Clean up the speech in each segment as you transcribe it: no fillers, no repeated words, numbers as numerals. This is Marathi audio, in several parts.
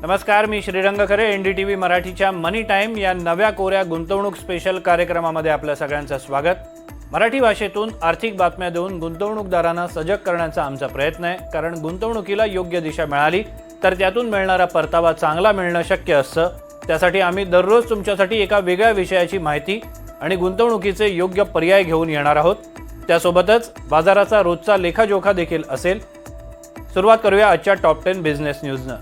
नमस्कार, मी श्रीरंग खरे. NDTV मराठीच्या मनी टाइम या नव्या कोऱ्या गुंतवणूक स्पेशल कार्यक्रमामध्ये आपल्या सगळ्यांचं स्वागत. मराठी भाषेतून आर्थिक बातम्या देऊन गुंतवणूकदारांना सजग करण्याचा आमचा प्रयत्न आहे. कारण गुंतवणुकीला योग्य दिशा मिळाली तर त्यातून मिळणारा परतावा चांगला मिळणं शक्य असतं. त्यासाठी आम्ही दररोज तुमच्यासाठी एका वेगळ्या विषयाची माहिती आणि गुंतवणुकीचे योग्य पर्याय घेऊन येणार आहोत. त्यासोबतच बाजाराचा रोजचा लेखाजोखा देखील असेल. सुरुवात करूया आजच्या टॉप 10 बिझनेस न्यूजनं.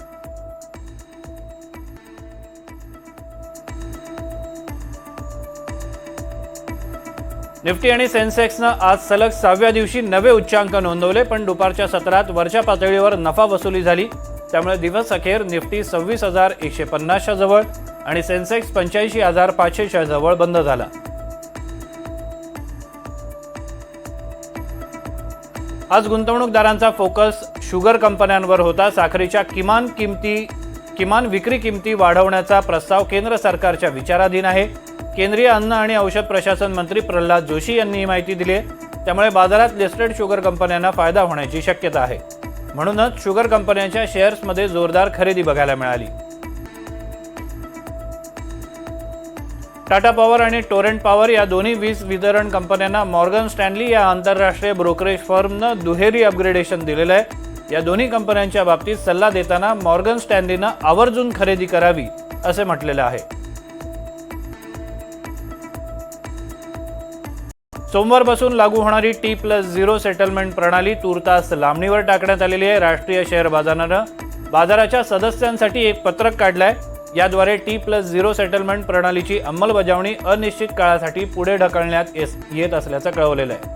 निफ्टी आणि सेन्सेक्सनं आज सलग 6व्या दिवशी नवे उच्चांक नोंदवले, पण दुपारच्या सत्रात वरच्या पातळीवर नफा वसुली झाली. त्यामुळे दिवस अखेर निफ्टी 26,150च्या जवळ आणि सेन्सेक्स 85,500च्या जवळ बंद झाला. आज गुंतवणूकदारांचा फोकस शुगर कंपन्यांवर होता. साखरेच्या किमान विक्री किमती वाढवण्याचा प्रस्ताव केंद्र सरकारच्या विचाराधीन आहे. केंद्रीय अन्न आणि औषध प्रशासन मंत्री प्रल्हाद जोशी यांनी ही माहिती दिली आहे. त्यामुळे बाजारात लिस्टेड शुगर कंपन्यांना फायदा होण्याची शक्यता आहे. म्हणूनच शुगर कंपन्यांच्या शेअर्समध्ये जोरदार खरेदी बघायला मिळाली. टाटा पॉवर आणि टोरेंट पॉवर या दोन्ही वीज वितरण कंपन्यांना मॉर्गन स्टॅनली या आंतरराष्ट्रीय ब्रोकरेज फर्मनं दुहेरी अपग्रेडेशन दिलेलं आहे. या दोन्ही कंपन्यांच्या बाबतीत सल्ला देताना मॉर्गन स्टॅनलीनं आवर्जून खरेदी करावी असे म्हटलेलं आहे. सोमवारपासून लागू होणारी T+0 सेटलमेंट प्रणाली तूर्तास लांबणीवर टाकण्यात आलेली आहे. राष्ट्रीय शेअर बाजारानं बाजाराच्या सदस्यांसाठी एक पत्रक काढलं आहे. याद्वारे T+0 सेटलमेंट प्रणालीची अंमलबजावणी अनिश्चित काळासाठी पुढे ढकलण्यात येत असल्याचं कळवलेलं आहे.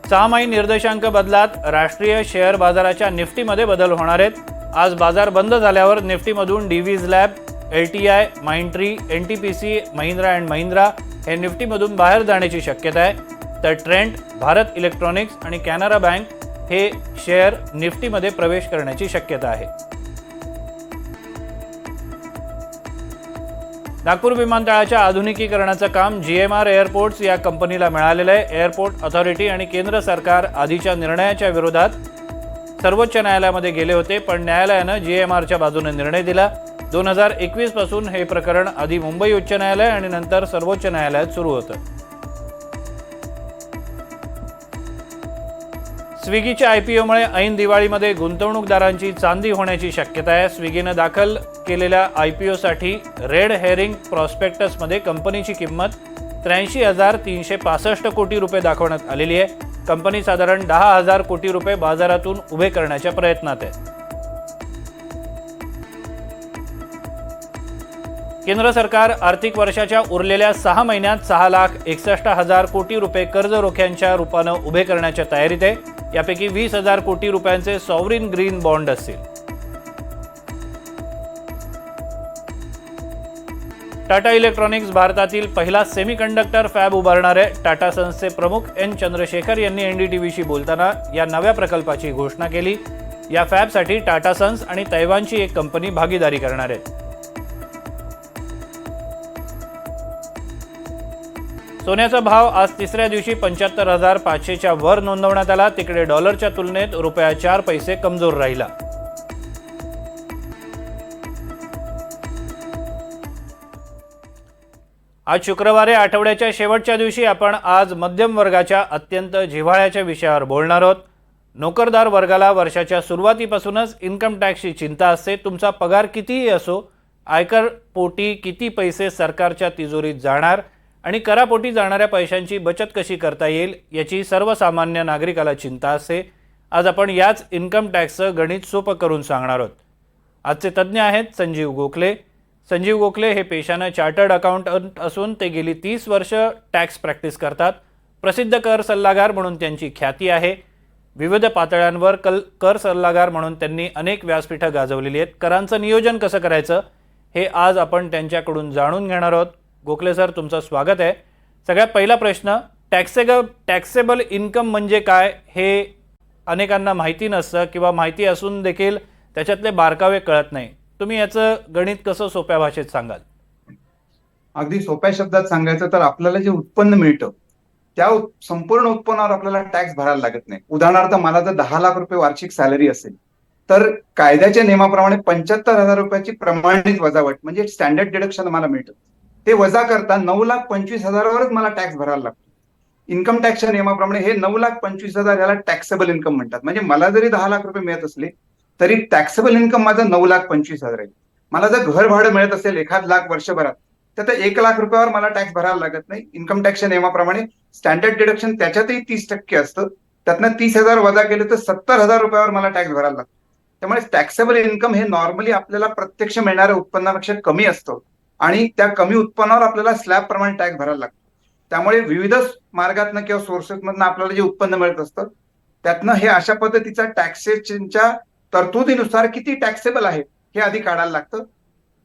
6माही निर्देशांक बदलात राष्ट्रीय शेअर बाजाराच्या निफ्टीमध्ये बदल होणार आहेत. आज बाजार बंद झाल्यावर निफ्टीमधून Divi's lab, LTI, Mindtree, NTPC, Mahindra and Mahindra हे निफ्टीमधून बाहेर जाण्याची शक्यता आहे. तर ट्रेंट, भारत इलेक्ट्रॉनिक्स आणि कॅनरा बँक हे शेअर निफ्टीमध्ये प्रवेश करण्याची शक्यता आहे. नागपूर विमानतळाच्या आधुनिकीकरणाचं काम GMR एअरपोर्ट्स या कंपनीला मिळालेलं आहे. एअरपोर्ट ऑथॉरिटी आणि केंद्र सरकार आधीच्या निर्णयाच्या विरोधात सर्वोच्च न्यायालयामध्ये गेले होते, पण न्यायालयानं GMRच्या बाजूने निर्णय दिला. 2021 पासून हे प्रकरण आधी मुंबई उच्च न्यायालय आणि नंतर सर्वोच्च न्यायालयात सुरू होतं. स्विगीच्या IPOमुळे ऐन दिवाळीमध्ये गुंतवणूकदारांची चांदी होण्याची शक्यता आहे. स्विगीनं दाखल केलेल्या IPOसाठी रेड हेरिंग प्रॉस्पेक्टसमध्ये कंपनीची किंमत 83,365 कोटी रुपये दाखवण्यात आलेली आहे. कंपनी साधारण 10,000 कोटी रुपये बाजारातून उभे करण्याच्या प्रयत्नात आहे. केंद्र सरकार आर्थिक वर्षाच्या उरलेल्या 6 महिन्यात 6,61,000 कोटी रुपये कर्ज रोख्यांच्या रूपानं उभे करण्याच्या तयारीत आहे. यापैकी 20,000 कोटी रुपयांचे सॉव्हरीन ग्रीन बॉन्ड असतील. टाटा इलेक्ट्रॉनिक्स भारतातील पहिला सेमीकंडक्टर फॅब उभारणार आहे. टाटा सन्सचे प्रमुख N चंद्रशेखर यांनी NDTVशी बोलताना या नव्या प्रकल्पाची घोषणा केली. या फॅबसाठी टाटा सन्स आणि तैवानची एक कंपनी भागीदारी करणार आहे. सोन्याचा भाव आज तिसऱ्या दिवशी 75,500च्या वर नोंदवण्यात आला. तिकडे डॉलरच्या तुलनेत रुपया 4 पैसे कमजोर राहिला. आज शुक्रवारी आठवड्याच्या शेवटच्या दिवशी आपण आज मध्यम वर्गाच्या अत्यंत जिव्हाळ्याच्या विषयावर बोलणार आहोत. नोकरदार वर्गाला वर्षाच्या सुरुवातीपासूनच इन्कम टॅक्सची चिंता असते. तुमचा पगार कितीही असो, आयकर पोटी किती पैसे सरकारच्या तिजोरीत जाणार आणि करापोटी जाणाऱ्या पैशांची बचत कशी करता येईल याची सर्वसामान्य नागरिकाला चिंता असते. आज आपण याच इन्कम टॅक्सचं गणित सोपं करून सांगणार आहोत. आजचे तज्ज्ञ आहेत संजीव गोखले. संजीव गोखले हे पेशानं चार्टर्ड अकाउंटंट असून ते गेली 30 वर्ष टॅक्स प्रॅक्टिस करतात. प्रसिद्ध कर सल्लागार म्हणून त्यांची ख्याती आहे. विविध पातळ्यांवर कर सल्लागार म्हणून त्यांनी अनेक व्यासपीठं गाजवलेली आहेत. करांचं नियोजन कसं करायचं हे आज आपण त्यांच्याकडून जाणून घेणार आहोत. गोखले सर, तुमचं स्वागत आहे. सगळ्यात पहिला प्रश्न, टॅक्सेबल इन्कम म्हणजे काय हे अनेकांना माहिती नसतं किंवा माहिती असून देखील त्याच्यातले बारकावे कळत नाही. तुम्ही याचं गणित कसं सोप्या भाषेत सांगाल? अगदी सोप्या शब्दात सांगायचं तर आपल्याला जे उत्पन्न मिळतं संपूर्ण उत्पन्नावर आपल्याला टॅक्स भरायला लागत नाही. उदाहरणार्थ मला जर 10 लाख रुपये वार्षिक सॅलरी असेल तर कायद्याच्या नियमाप्रमाणे 75,000 रुपयाची प्रमाणित वजावट म्हणजे स्टँडर्ड डिडक्शन मला मिळतं. ते वजा करता 9,25,000वरच मला टॅक्स भरायला लागतो. इन्कम टॅक्सच्या नियमाप्रमाणे हे 9,25,000 याला टॅक्सेबल इन्कम म्हणतात. म्हणजे मला जरी 10 लाख रुपये मिळत असले तरी टॅक्सेबल इन्कम माझं 9,25,000 आहे. मला जर घर भाडं मिळत असेल 1,00,000 वर्षभरात तर 1 लाख रुपयावर मला टॅक्स भरायला लागत नाही. इन्कम टॅक्सच्या नियमाप्रमाणे स्टँडर्ड डिडक्शन त्याच्यातही 30% असतं. त्यातनं 30,000 वजा केले तर 70,000 रुपयावर मला टॅक्स भरायला लागतो. त्यामुळे टॅक्सेबल इन्कम हे नॉर्मली आपल्याला प्रत्यक्ष मिळणाऱ्या उत्पन्नापेक्षा कमी असतं आणि त्या कमी उत्पन्नावर आपल्याला स्लॅब प्रमाणे टॅक्स भरायला लागतो. त्यामुळे विविध मार्गातनं किंवा सोर्सेसमधनं आपल्याला जे उत्पन्न मिळत असतं त्यातनं हे अशा पद्धतीचा टॅक्सेशनच्या तरतुदीनुसार किती टॅक्सेबल आहे हे आधी काढायला लागतं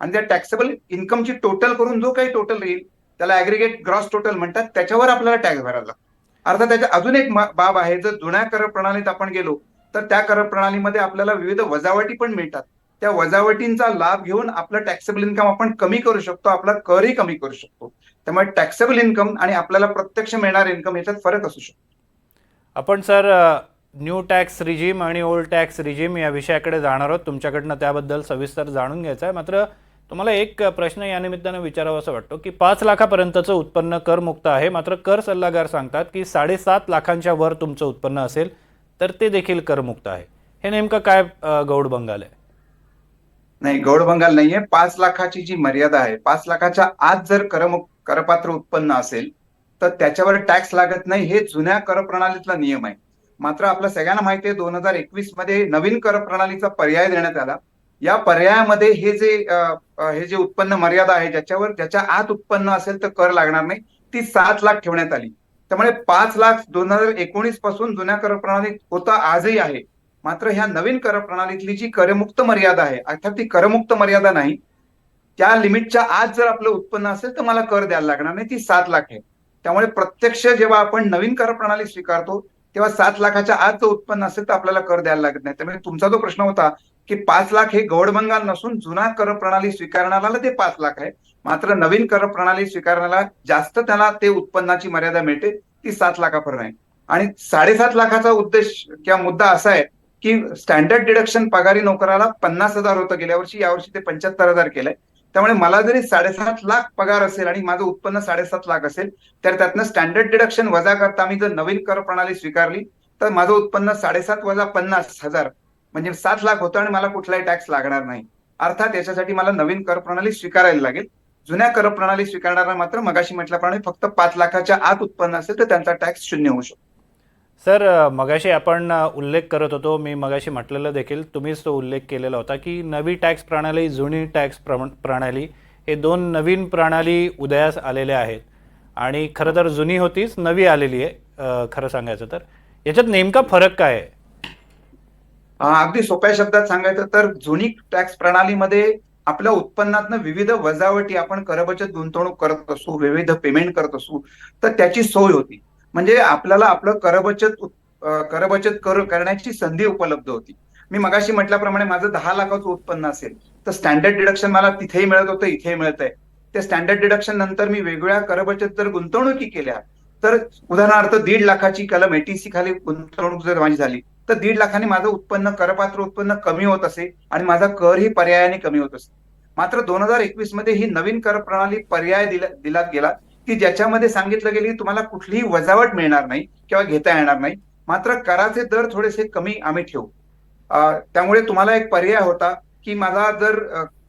आणि त्या टॅक्सेबल इन्कमची टोटल करून जो काही टोटल येईल त्याला ऍग्रीगेट ग्रॉस टोटल म्हणतात, त्याच्यावर आपल्याला टॅक्स भरायला लागतो. अर्थात त्याच्या अजून एक बाब आहे, जर जुन्या कर प्रणालीत आपण गेलो तर त्या कर प्रणालीमध्ये आपल्याला विविध वजावटी पण मिळतात. त्या वजावटींचा लाभ घेऊन आपलं टॅक्सेबल इन्कम आपण कमी करू शकतो, आपला करही कमी करू शकतो. त्यामुळे टॅक्सेबल इन्कम आणि आपल्याला प्रत्यक्ष मिळणार इन्कम याच्यात फरक असू शकतो. आपण सर न्यू टॅक्स रिजीम आणि ओल्ड टॅक्स रिजीम या विषयाकडे जाणार आहोत. तुमच्याकडनं त्याबद्दल सविस्तर जाणून घ्यायचं आहे. मात्र तुम्हाला एक प्रश्न या निमित्तानं विचारावा असं वाटतो की 5 लाखापर्यंतचं उत्पन्न करमुक्त आहे, मात्र कर सल्लागार सांगतात की 7.5 लाखांच्या वर तुमचं उत्पन्न असेल तर ते देखील करमुक्त आहे. हे नेमकं काय गौड बंगाल आहे? नाही, गौड बंगाल नाहीये. 5 लाखाची जी मर्यादा आहे, 5 लाखाच्या आत जर करपात्र उत्पन्न असेल तर त्याच्यावर टॅक्स लागत नाही, हे जुन्या कर प्रणालीतला नियम आहे. मात्र आपल्या सगळ्यांना माहिती आहे 2021 मध्ये नवीन कर प्रणालीचा पर्याय देण्यात आला. या पर्यायामध्ये हे जे उत्पन्न मर्यादा आहे ज्याच्या आत उत्पन्न असेल तर कर लागणार नाही, ती 7 लाख ठेवण्यात आली. त्यामुळे 5 लाख 2019 पासून जुन्या कर प्रणालीत होता, आजही आहे. मात्र ह्या नवीन कर प्रणालीतली जी करमुक्त मर्यादा आहे, अर्थात ती करमुक्त मर्यादा नाही, त्या लिमिटच्या आत जर आपलं उत्पन्न असेल तर मला कर द्यायला लागणार नाही, ती 7 लाख आहे. त्यामुळे प्रत्यक्ष जेव्हा आपण नवीन कर प्रणाली स्वीकारतो तेव्हा 7 लाखाच्या आत जर उत्पन्न असेल तर आपल्याला कर द्यायला लागत नाही. त्यामुळे तुमचा जो प्रश्न होता की 5 लाख हे गौड बंगाल नसून जुना कर प्रणाली स्वीकारणाऱ्याला ते 5 लाख आहे, मात्र नवीन कर प्रणाली स्वीकारण्याला जास्त त्याला ते उत्पन्नाची मर्यादा मिळते, ती 7 लाखापर्यंत आहे. आणि 7.5 लाखाचा उद्देश किंवा मुद्दा असा आहे की स्टँडर्ड डिडक्शन पगारी नोकराला 50,000 होतं गेल्या वर्षी, यावर्षी ते 75,000 केलंय. त्यामुळे मला जरी 7.5 लाख पगार असेल आणि माझं उत्पन्न 7.5 लाख असेल तर त्यातनं स्टँडर्ड डिडक्शन वजा करता मी जर नवीन कर प्रणाली स्वीकारली तर माझं उत्पन्न 7.5 वजा 50,000 म्हणजे 7 लाख होतं आणि मला कुठलाही टॅक्स लागणार नाही. अर्थात याच्यासाठी मला नवीन कर प्रणाली स्वीकारायला लागेल. जुन्या कर प्रणाली स्वीकारणारा मात्र मगाशी म्हटल्याप्रमाणे फक्त 5 लाखाच्या आत उत्पन्न असेल तर त्यांचा टॅक्स 0 होऊ शकतो. सर मगाशी आपण उल्लेख करत होतो, मी मगाशी म्हटलेलं देखील तुम्हीच तो उल्लेख केलेला होता की नवी टॅक्स प्रणाली, जुनी टॅक्स प्रणाली हे दोन नवीन प्रणाली उदयास आलेल्या आहेत आणि खरं तर जुनी होतीच, नवी आलेली आहे. खरं सांगायचं तर याच्यात नेमका फरक काय आहे? अगदी सोप्या शब्दात सांगायचं तर जुनी टॅक्स प्रणालीमध्ये आपल्या उत्पन्नातनं विविध वजावटी आपण करबचत गुंतवणूक करत असू, विविध पेमेंट करत असू तर त्याची सोय होती. म्हणजे आपल्याला आपलं करबचत करण्याची संधी उपलब्ध होती. मी मगाशी म्हटल्याप्रमाणे माझं 10 लाखाचं उत्पन्न असेल तर स्टँडर्ड डिडक्शन मला तिथेही मिळत होतं, इथेही मिळत आहे. त्या स्टँडर्ड डिडक्शन नंतर मी वेगवेगळ्या करबचत जर गुंतवणुकी केल्या तर उदाहरणार्थ 1.5 लाखाची कलम एटीसी खाली गुंतवणूक जर माझी झाली तर 1.5 लाखाने माझं उत्पन्न, करपात्र उत्पन्न कमी होत असे आणि माझा करही पर्यायाने कमी होत असे. मात्र 2021 मध्ये ही नवीन कर प्रणाली पर्याय दिला गेला की ज्याच्यामध्ये सांगितलं गेलं की तुम्हाला कुठलीही वजावट मिळणार नाही किंवा घेता येणार नाही, मात्र कराचे दर थोडेसे कमी आम्ही ठेवू. त्यामुळे तुम्हाला एक पर्याय होता की मला जर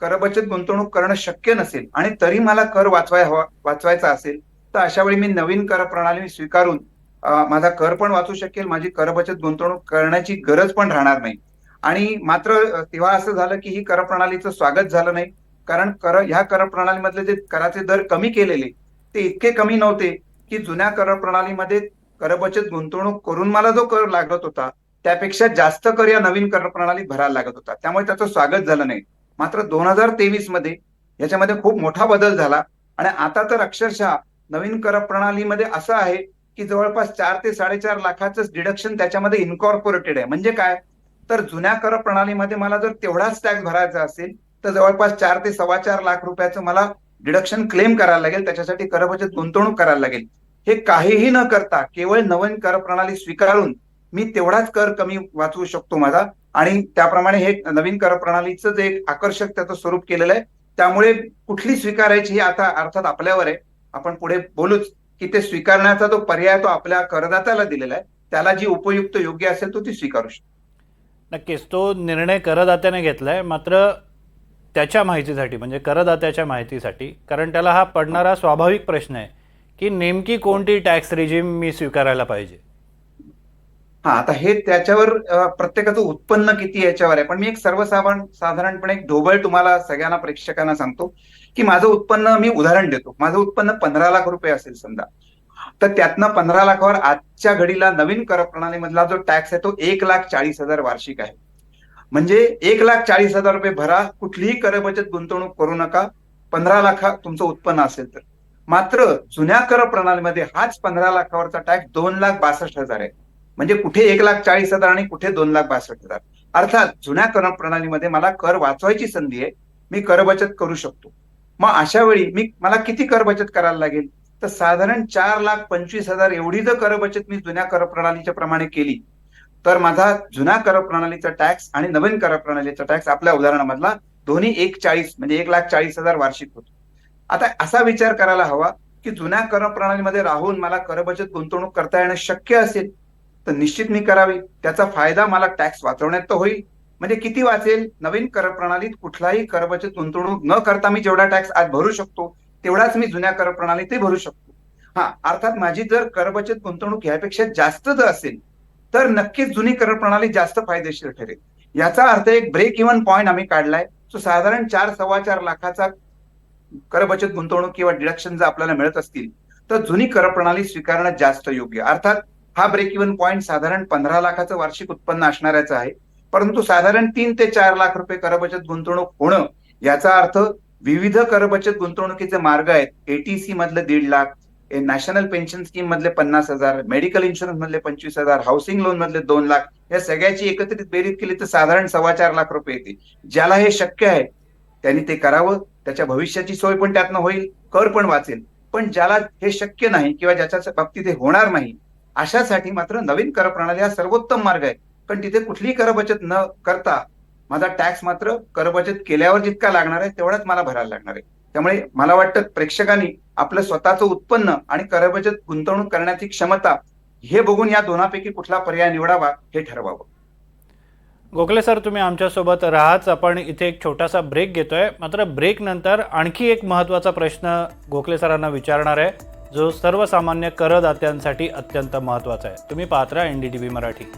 करबचत गुंतवणूक करणं शक्य नसेल आणि तरी मला कर वाचवायचा असेल तर अशा वेळी मी नवीन कर प्रणाली स्वीकारून माझा कर पण वाचू शकेल, माझी करबचत गुंतवणूक करण्याची गरज पण राहणार नाही. आणि मात्र तेव्हा असं झालं की ही कर प्रणालीचं स्वागत झालं नाही, कारण ह्या कर प्रणालीमधले जे कराचे दर कमी केलेले ते इतके कमी नव्हते की जुन्या कर प्रणालीमध्ये करबचत गुंतवणूक करून मला जो कर लागत होता त्यापेक्षा जास्त कर या नवीन कर प्रणालीत भरायला लागत होता. त्यामुळे त्याचं स्वागत झालं नाही. मात्र 2023 मध्ये याच्यामध्ये खूप मोठा बदल झाला आणि आता तर अक्षरशः नवीन कर प्रणालीमध्ये असं आहे की जवळपास 4 ते 4.5 लाखाचं डिडक्शन त्याच्यामध्ये इन्कॉर्पोरेटेड आहे. म्हणजे काय, तर जुन्या कर प्रणालीमध्ये मला जर तेवढाच टॅक्स भरायचा असेल तर जवळपास 4 ते 4.25 लाख रुपयाचं मला डिडक्शन क्लेम करायला लागेल, त्याच्यासाठी करबचत गुंतवणूक करायला लागेल. हे काहीही न करता केवळ नवीन कर प्रणाली स्वीकारून मी तेवढाच कर कमी वाचवू शकतो माझा. आणि त्याप्रमाणे हे नवीन कर प्रणालीचं जे एक आकर्षक त्याचं स्वरूप केलेलं आहे. त्यामुळे कुठली स्वीकारायची ही आता अर्थात आपल्यावर आहे, आपण पुढे बोलूच, की ते स्वीकारण्याचा जो पर्याय तो आपल्या करदात्याला दिलेला आहे. त्याला जी उपयुक्त योग्य असेल तो ती स्वीकारू शकतो. नक्कीच तो निर्णय करदात्याने घेतलाय, मात्र त्याच्या माहितीसाठी म्हणजे करदात्याच्या माहितीसाठी, कारण त्याला हा पडणारा स्वाभाविक प्रश्न आहे की नेमकी कोणती टॅक्स रिजीम मी स्वीकारायला पाहिजे. हा, आता हे त्याच्यावर प्रत्येकाचं उत्पन्न किती याच्यावर आहे. पण मी एक साधारणपणे एक ढोबळ तुम्हाला सगळ्यांना प्रेक्षकांना सांगतो, की माझं उत्पन्न, मी उदाहरण देतो, माझं उत्पन्न 15 लाख रुपये असेल समजा. तर त्यातनं 15 लाखावर आजच्या घडीला नवीन कर प्रणालीमधला जो टॅक्स आहे तो 1,40,000 वार्षिक आहे. म्हणजे 1,40,000 रुपये भरा, कुठलीही कर बचत गुंतवणूक करू नका, 15 लाख तुमचं उत्पन्न असेल तर. मात्र जुन्या कर प्रणालीमध्ये हाच 15 लाखावरचा टॅक्स 2,62,000 आहे. म्हणजे कुठे 1,40,000 आणि कुठे 2,62,000. अर्थात जुन्या कर प्रणालीमध्ये मला कर वाचवायची संधी आहे, मी कर बचत करू शकतो. मग अशा वेळी मला किती कर बचत करायला लागेल, तर साधारण 4,25,000 एवढी जर कर बचत मी जुन्या कर प्रणालीच्या प्रमाणे केली, तर माझा जुन्या कर प्रणालीचा टॅक्स आणि नवीन कर प्रणालीचा टॅक्स आपल्या उदाहरणामधला दोन्ही 1,40,000 म्हणजे 1,40,000 वार्षिक होतो. आता असा विचार करायला हवा, की जुन्या कर प्रणालीमध्ये राहून मला कर बचत गुंतवणूक करता येणं शक्य असेल तर निश्चित मी करावी. त्याचा फायदा मला टॅक्स वाचवण्यात तर होईल. म्हणजे किती वाचेल, नवीन कर प्रणालीत कुठलाही कर बचत गुंतवणूक न करता मी जेवढा टॅक्स आज भरू शकतो तेवढाच मी जुन्या कर प्रणालीतही भरू शकतो. हा, अर्थात माझी जर कर बचत गुंतवणूक यापेक्षा जास्त जर असेल तर नक्कीच जुनी कर प्रणाली जास्त फायदेशीर ठरेल. याचा अर्थ एक ब्रेक इव्हन पॉईंट आम्ही काढलाय, जो साधारण 4-4.25 लाखाचा कर बचत गुंतवणूक किंवा डिडक्शन जर आपल्याला मिळत असतील तर जुनी कर प्रणाली स्वीकारणं जास्त योग्य. अर्थात हा ब्रेक इव्हन पॉईंट साधारण 15 लाखाचं वार्षिक उत्पन्न असणाऱ्याचं आहे. परंतु साधारण 3 ते 4 लाख रुपये कर बचत गुंतवणूक होणं, याचा अर्थ विविध कर बचत गुंतवणुकीचे मार्ग आहेत. एटीसी मधले 1,50,000, नॅशनल पेन्शन स्कीम मधले 50,000, मेडिकल इन्शुरन्स मधले 25,000, हाऊसिंग लोन मधले 2 लाख, या सगळ्याची एकत्रित बेरीज केली तर साधारण 4.25 लाख रुपये येते. ज्याला हे शक्य आहे त्यांनी ते करावं. त्याच्या भविष्याची सोय पण त्यातनं होईल, कर पण वाचेल. पण ज्याला हे शक्य नाही किंवा ज्याच्या बाबतीत हे होणार नाही, अशासाठी मात्र नवीन कर प्रणाली हा सर्वोत्तम मार्ग आहे. पण तिथे कुठलीही कर बचत न करता माझा टॅक्स मात्र कर बचत केल्यावर जितका लागणार आहे तेवढाच मला भरायला लागणार आहे. त्यामुळे मला वाटतं प्रेक्षकांनी आपलं स्वतःचं उत्पन्न आणि कर बचत गुंतवणूक करण्याची क्षमता हे बघून या दोनापैकी कुठला पर्याय निवडावा हे ठरवावं. गोखले सर, तुम्ही आमच्यासोबत राहाच. आपण इथे एक छोटासा ब्रेक घेतोय, मात्र ब्रेक नंतर आणखी एक महत्त्वाचा प्रश्न गोखले सरांना विचारणार आहे, जो सर्वसामान्य करदात्यांसाठी अत्यंत महत्त्वाचा आहे. तुम्ही पाहत राहा NDTV मराठी.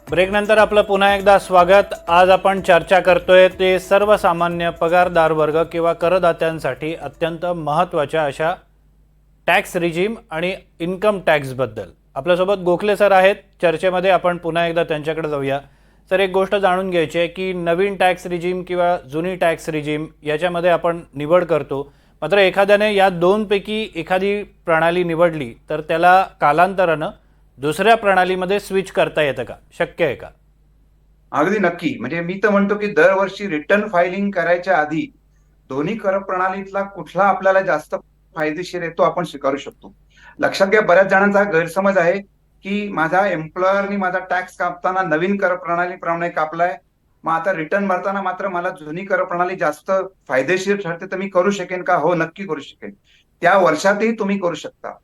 ब्रेक नंतर आपलं पुन्हा एकदा स्वागत. आज आपण चर्चा करतोय ते सर्वसामान्य पगारदार वर्ग किंवा करदात्यांसाठी अत्यंत महत्त्वाच्या अशा टॅक्स रिजीम आणि इन्कम टॅक्सबद्दल. आपल्यासोबत गोखले सर आहेत. चर्चेमध्ये आपण पुन्हा एकदा त्यांच्याकडे जाऊया. सर, एक गोष्ट जाणून घ्यायची आहे की नवीन टॅक्स रिजीम किंवा जुनी टॅक्स रिजीम याच्यामध्ये आपण निवड करतो, मात्र एखाद्याने या दोनपैकी एखादी प्रणाली निवडली तर त्याला कालांतरानं दुसऱ्या प्रणालीमध्ये स्विच करता येतं का? शक्य आहे का? अगदी नक्की. म्हणजे मी तर म्हणतो की दरवर्षी रिटर्न फायलिंग करायच्या आधी दोन्ही कर प्रणालीतला कुठला आपल्याला जास्त फायदेशीर आहे तो आपण स्वीकारू शकतो. लक्षात घ्या, बऱ्याच जणांचा गैरसमज आहे की माझा एम्प्लॉयरनी माझा टॅक्स कापताना नवीन कर प्रणालीप्रमाणे कापलाय, मग आता रिटर्न भरताना मात्र मला जुनी कर प्रणाली जास्त फायदेशीर ठरते तर मी करू शकेन का? हो, नक्की करू शकेन. त्या वर्षातही तुम्ही करू शकता.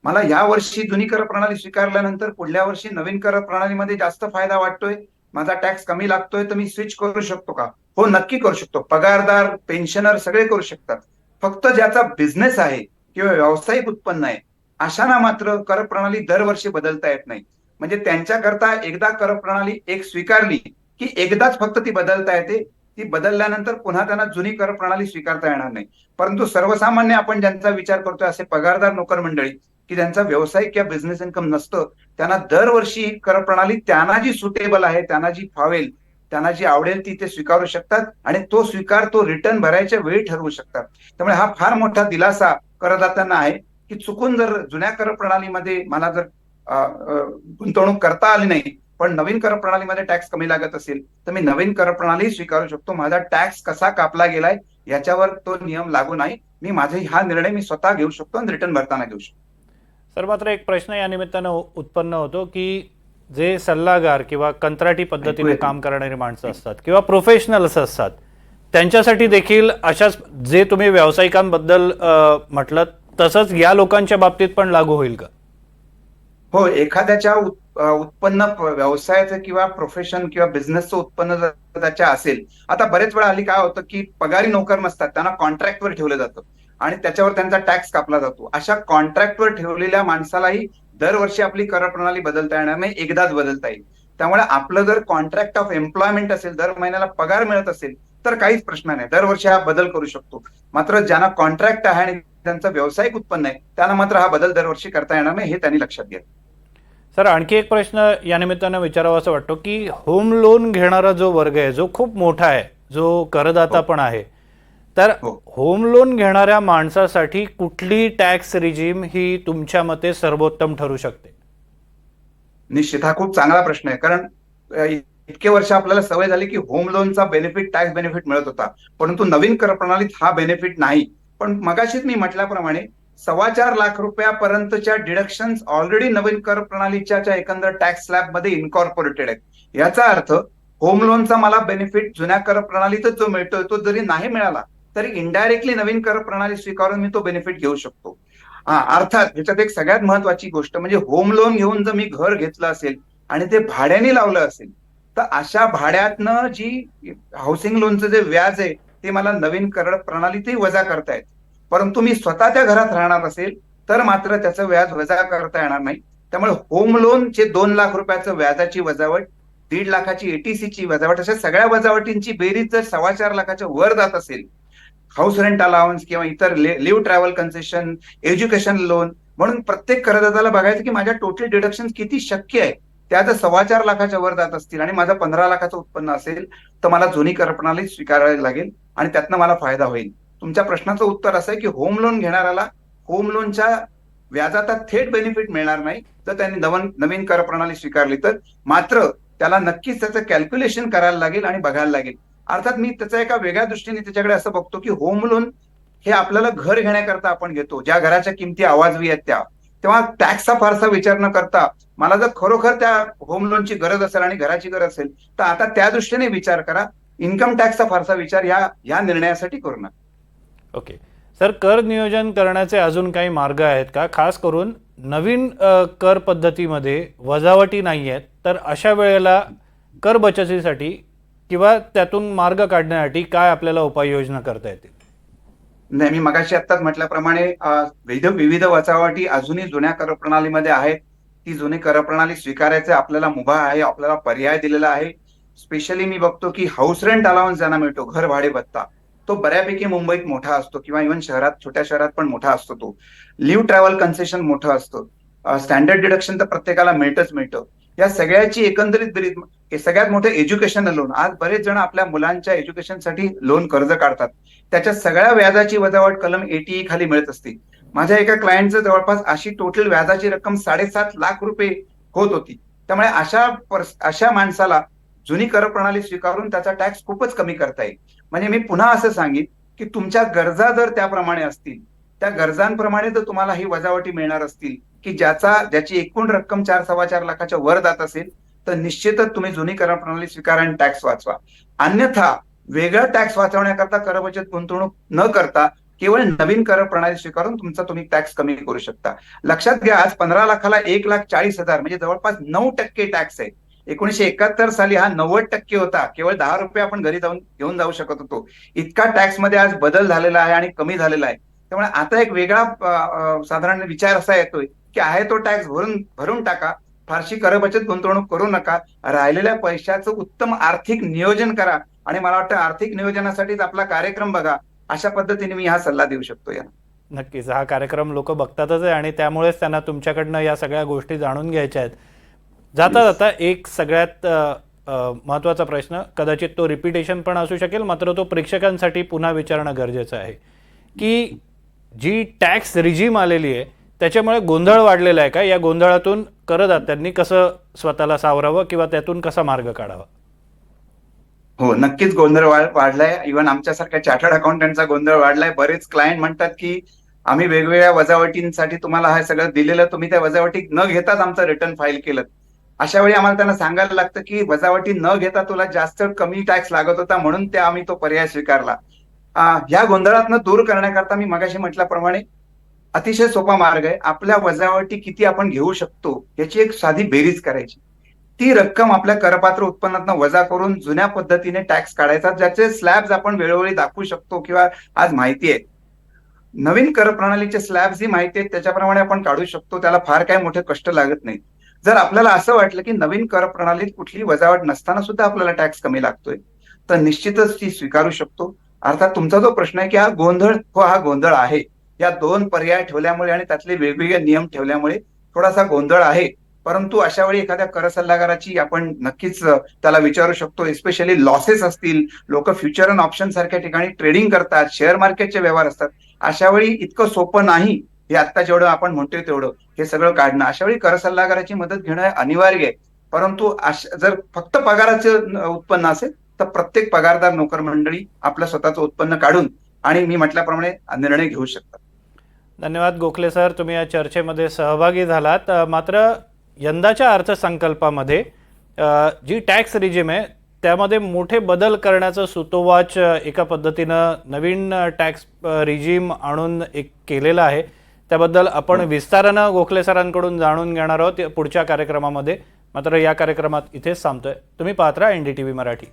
मला या वर्षी जुनी कर प्रणाली स्वीकारल्यानंतर पुढल्या वर्षी नवीन कर प्रणालीमध्ये जास्त फायदा वाटतोय, माझा टॅक्स कमी लागतोय, तर मी स्विच करू शकतो का? हो, नक्की करू शकतो. पगारदार, पेन्शनर सगळे करू शकतात. फक्त ज्याचा बिझनेस आहे किंवा व्यावसायिक उत्पन्न आहे अशांना मात्र कर प्रणाली दरवर्षी बदलता येत नाही. म्हणजे त्यांच्याकरता एकदा कर प्रणाली एक स्वीकारली की एकदाच फक्त ती बदलता येते. ती बदलल्यानंतर पुन्हा त्यांना जुनी कर प्रणाली स्वीकारता येणार नाही. परंतु सर्वसामान्य आपण ज्यांचा विचार करतोय असे पगारदार नोकर मंडळी की ज्यांचा व्यवसायिक किंवा बिझनेस इन्कम नसतं, त्यांना दरवर्षी कर प्रणाली त्यांना जी सुटेबल आहे, त्यांना जी फावेल, त्यांना जी आवडेल ती ते स्वीकारू शकतात आणि तो स्वीकार तो रिटर्न भरायच्या वेळी ठरवू शकतात. त्यामुळे हा फार मोठा दिलासा करदात्यांना आहे की चुकून जर जुन्या कर प्रणालीमध्ये मला जर गुंतवणूक करता आली नाही पण नवीन कर प्रणालीमध्ये टॅक्स कमी लागत असेल तर मी नवीन कर प्रणाली स्वीकारू शकतो. माझा टॅक्स कसा कापला गेलाय याच्यावर तो नियम लागू नाही. मी माझे हा निर्णय मी स्वतः घेऊ शकतो आणि रिटर्न भरताना घेऊ शकतो. सर, मात्र एक प्रश्न या निमित्तानं उत्पन्न होतो की जे सल्लागार किंवा कंत्राटी पद्धतीने काम करणारी माणसं असतात किंवा प्रोफेशनल्स असतात, त्यांच्यासाठी देखील अशाच जे तुम्ही व्यावसायिकांबद्दल म्हटलं तसंच या लोकांच्या बाबतीत पण लागू होईल का? हो, एखाद्याच्या उत्पन्न व्यवसायाचं किंवा प्रोफेशन किंवा बिझनेसचं उत्पन्न जर त्याच्या असेल, आता बरेच वेळा हल्ली काय होतं की पगारी नोकर नसतात, त्यांना कॉन्ट्रॅक्टवर ठेवलं जातं आणि त्याच्यावर त्यांचा टॅक्स कापला जातो. अशा कॉन्ट्रॅक्टवर ठेवलेल्या माणसालाही दरवर्षी आपली कर प्रणाली बदलता येणार नाही, एकदाच बदलता येईल. त्यामुळे आपलं जर कॉन्ट्रॅक्ट ऑफ एम्प्लॉयमेंट असेल, दर महिन्याला पगार मिळत असेल तर काहीच प्रश्न नाही, दरवर्षी हा बदल करू शकतो. मात्र ज्यांना कॉन्ट्रॅक्ट आहे आणि त्यांचं व्यावसायिक उत्पन्न आहे त्यांना मात्र हा बदल दरवर्षी करता येणार नाही, हे त्यांनी लक्षात घ्या. सर, आणखी एक प्रश्न या निमित्तानं विचारावा असं वाटतो की होम लोन घेणारा जो वर्ग आहे, जो खूप मोठा आहे, जो करदाता पण आहे, तर होम लोन घेणाऱ्या माणसासाठी कुठली टॅक्स रिजीम ही तुमच्या मते सर्वोत्तम ठरू शकते? निश्चित हा खूप चांगला प्रश्न आहे. कारण इतके वर्ष आपल्याला सवय झाली की होम लोनचा बेनिफिट, टॅक्स बेनिफिट मिळत होता, परंतु नवीन कर प्रणालीत हा बेनिफिट नाही. पण मगाशीच मी म्हटल्याप्रमाणे 4.25 लाख रुपयापर्यंतच्या डिडक्शन्स ऑलरेडी नवीन कर प्रणालीच्या एकंदर टॅक्स स्लॅब मध्ये इन्कॉर्पोरेटेड आहेत. याचा अर्थ होम लोनचा मला बेनिफिट जुन्या कर प्रणालीतच जो मिळतोय तो जरी नाही मिळाला तरी इनडायरेक्टली नवीन कर प्रणाली स्वीकारून मी तो बेनिफिट घेऊ शकतो. अर्थात ह्याच्यात एक सगळ्यात महत्वाची गोष्ट म्हणजे होम लोन घेऊन जर मी घर घेतलं असेल आणि ते भाड्याने लावलं असेल तर अशा भाड्यातनं जी हाऊसिंग लोनचं जे व्याज आहे ते मला नवीन कर प्रणालीतही वजा करतायत. परंतु मी स्वतः त्या घरात राहणार असेल तर मात्र त्याचं व्याज वजा करता येणार नाही. त्यामुळे होम लोनचे 2 लाख रुपयाचं व्याजाची वजावट, 1.5 लाखाची एटीसीची वजावट, अशा सगळ्या वजावटींची बेरीज जर 4.25 लाखाच्या वर जात असेल, हाऊस रेंट अलाउन्स किंवा इतर leave travel concession, education loan, म्हणून प्रत्येक करदात्याला बघायचं की माझ्या टोटल डिडक्शन किती शक्य आहे. त्या जर 4.25 लाखाच्या वर जात असतील आणि माझं 15 लाखाचं उत्पन्न असेल तर मला जुनी कर प्रणाली स्वीकारावी लागेल आणि त्यातनं मला फायदा होईल. तुमच्या प्रश्नाचं उत्तर असं आहे की होम लोन घेणाऱ्याला होम लोनच्या व्याजाचा थेट बेनिफिट मिळणार नाही जर त्यांनी नवीन कर प्रणाली स्वीकारली तर. मात्र त्याला नक्कीच त्याचं कॅल्क्युलेशन करायला लागेल आणि बघायला लागेल. अर्थात मी त्याचा एका वेगळ्या दृष्टीने त्याच्याकडे असं बघतो की होम लोन हे आपल्याला घर घेण्याकरता आपण घेतो, ज्या घराच्या किमती आवाजवी आहेत त्या, तेव्हा टॅक्सचा फारसा विचार न करता मला जर खरोखर त्या होम लोनची गरज असेल आणि घराची गरज असेल तर आता त्या दृष्टीने विचार करा. इन्कम टॅक्सचा फारसा विचार या निर्णयासाठी करू नका. ओके सर, कर नियोजन करण्याचे अजून काही मार्ग आहेत का? खास करून नवीन कर पद्धतीमध्ये वजावटी नाही आहेत तर अशा वेळेला कर बचतीसाठी किंवा त्यातून मार्ग काढण्यासाठी काय आपल्याला उपाययोजना करता येतील? नाही, मी मगाशी आत्ताच म्हटल्याप्रमाणे विविध वजावटी अजूनही जुन्या कर प्रणालीमध्ये आहेत. ती जुनी कर प्रणाली स्वीकारायचं आपल्याला मुभा आहे, आपल्याला पर्याय दिलेला आहे. स्पेशली मी बघतो की हाऊस रेंट अलाउन्स ज्यांना मिळतो, घर भाडे भत्ता, तो बऱ्यापैकी मुंबईत मोठा असतो किंवा इव्हन शहरात, छोट्या शहरात पण मोठा असतो. तो लिव्ह ट्रॅव्हल कन्सेशन मोठं असतं. स्टँडर्ड डिडक्शन तर प्रत्येकाला मिळतं. या सगळ्याची एकंदरीत बेरीज, सगळ्यात मोठं एज्युकेशन लोन. आज बरेच जण आपल्या मुलांच्या एज्युकेशनसाठी लोन कर्ज काढतात, त्याच्या सगळ्या व्याजाची वजावट कलम 80E खाली मिळत असते. माझ्या एका क्लायंटचं जवळपास अशी टोटल व्याजाची रक्कम 7.5 लाख रुपये होत होती. त्यामुळे अशा माणसाला जुनी कर प्रणाली स्वीकारून त्याचा टॅक्स खूपच कमी करता येईल. म्हणजे मी पुन्हा असं सांगेन की तुमच्या गरजा जर त्याप्रमाणे असतील, त्या गरजांप्रमाणे जर तुम्हाला ही वजावटी मिळणार असतील की ज्याची एकूण रक्कम 4-4.25 लाखाच्या वर जात असेल तर निश्चितच तुम्ही जुनी कर प्रणाली स्वीकारा आणि टॅक्स वाचवा. अन्यथा वेगळं टॅक्स वाचवण्याकरता कर बचत गुंतवणूक न करता केवळ नवीन कर प्रणाली स्वीकारून तुम्ही टॅक्स कमी करू शकता. लक्षात घ्या, आज 15 लाखाला 1,40,000 म्हणजे जवळपास 9% टॅक्स आहे. 1971 साली हा 90% होता. केवळ 10 रुपये आपण घरी जाऊन घेऊन जाऊ शकत होतो. इतका टॅक्स मध्ये आज बदल झालेला आहे आणि कमी झालेला आहे. त्यामुळे आता एक वेगळा साधारण विचार असा येतोय की आहे तो टॅक्स भरून टाका, फारशी कर बचत गुंतवणूक करू नका, राहिलेल्या पैशाचं उत्तम आर्थिक नियोजन करा आणि मला वाटतं आर्थिक नियोजनासाठीच आपला कार्यक्रम बघा. अशा पद्धतीने मी हा सल्ला देऊ शकतो. या नक्कीच हा कार्यक्रम लोक बघतातच आहे आणि त्यामुळेच त्यांना तुमच्याकडनं या सगळ्या गोष्टी जाणून घ्यायच्या आहेत. जाता जाता एक सगळ्यात महत्त्वाचा प्रश्न, कदाचित तो रिपिटेशन पण असू शकेल, मात्र तो प्रेक्षकांसाठी पुन्हा विचारणं गरजेचं आहे की जी टॅक्स रिजीम आलेली आहे त्याच्यामुळे गोंधळ वाढलेला आहे का? या गोंधळातून करदात्यांनी कसं स्वतःला सावरावं किंवा त्यातून कसा मार्ग काढावा? हो, नक्कीच गोंधळ वाढलाय. इव्हन आमच्यासारख्या चार्टर्ड अकाउंटंटचा गोंधळ वाढलाय. बरेच क्लायंट म्हणतात की आम्ही वेगवेगळ्या वजावटींसाठी तुम्हाला हे सगळं दिलेलं, तुम्ही त्या वजावटी न घेताच आमचं रिटर्न फाईल केलं. अशा वेळी आम्हाला त्यांना सांगायला लागतं की वजावटी न घेता तुला जास्त कमी टॅक्स लागत होता म्हणून ते आम्ही तो पर्याय स्वीकारला. ह्या गोंधळातनं दूर करण्याकरता मी मगाशी म्हटल्याप्रमाणे अतिशय सोपा मार्ग आहे. आपल्या वजावटी किती आपण घेऊ शकतो याची एक साधी बेरीज करायची. ती रक्कम आपल्या करपात्र उत्पन्नातनं वजा करून जुन्या पद्धतीने टॅक्स काढायचा, ज्याचे स्लॅब्स आपण वेळोवेळी दाखवू शकतो किंवा आज माहिती आहे. नवीन कर प्रणालीचे स्लॅब्स जी माहिती आहेत त्याच्याप्रमाणे आपण काढू शकतो. त्याला फार काही मोठे कष्ट लागत नाही. जर आपल्याला असं वाटलं की नवीन कर प्रणालीत कुठली वजावट नसताना सुद्धा आपल्याला टॅक्स कमी लागतोय, तर निश्चितच ती स्वीकारू शकतो. अर्थात तुमचा जो प्रश्न आहे की हा गोंधळ, हो हा गोंधळ आहे. या दोन पर्याय ठेवल्यामुळे आणि त्यातले वेगवेगळे नियम ठेवल्यामुळे थोडासा गोंधळ आहे. परंतु अशा वेळी एखाद्या कर सल्लागाराची आपण नक्कीच त्याला विचारू शकतो. एस्पेशली लॉसेस असतील, लोक फ्युचर अँड ऑप्शन सारख्या ठिकाणी ट्रेडिंग करतात, शेअर मार्केटचे व्यवहार असतात. अशा वेळी इतकं सोपं नाही हे आता जेवढं आपण म्हणतोय तेवढं हे सगळं काढणं. अशा वेळी कर सल्लागाराची मदत घेणं अनिवार्य आहे. परंतु जर फक्त पगाराचं उत्पन्न असेल तर प्रत्येक पगारदार नोकर मंडळी आपलं स्वतःचं उत्पन्न काढून आणि मी म्हटल्याप्रमाणे निर्णय घेऊ शकतात. धन्यवाद गोखले सर, तुम्ही या चर्चेमध्ये सहभागी झालात. मात्र यंदाच्या अर्थसंकल्पामध्ये जी टॅक्स रिजिम आहे त्यामध्ये मोठे बदल करण्याचं सुतोवाच एका पद्धतीनं नवीन टॅक्स रिजिम आणून एक केलेलं आहे. त्याबद्दल आपण विस्तारानं गोखले सरांकडून जाणून घेणार आहोत पुढच्या कार्यक्रमामध्ये. मात्र या कार्यक्रमात इथेच थांबतोय. तुम्ही पाहत राहा NDTV मराठी.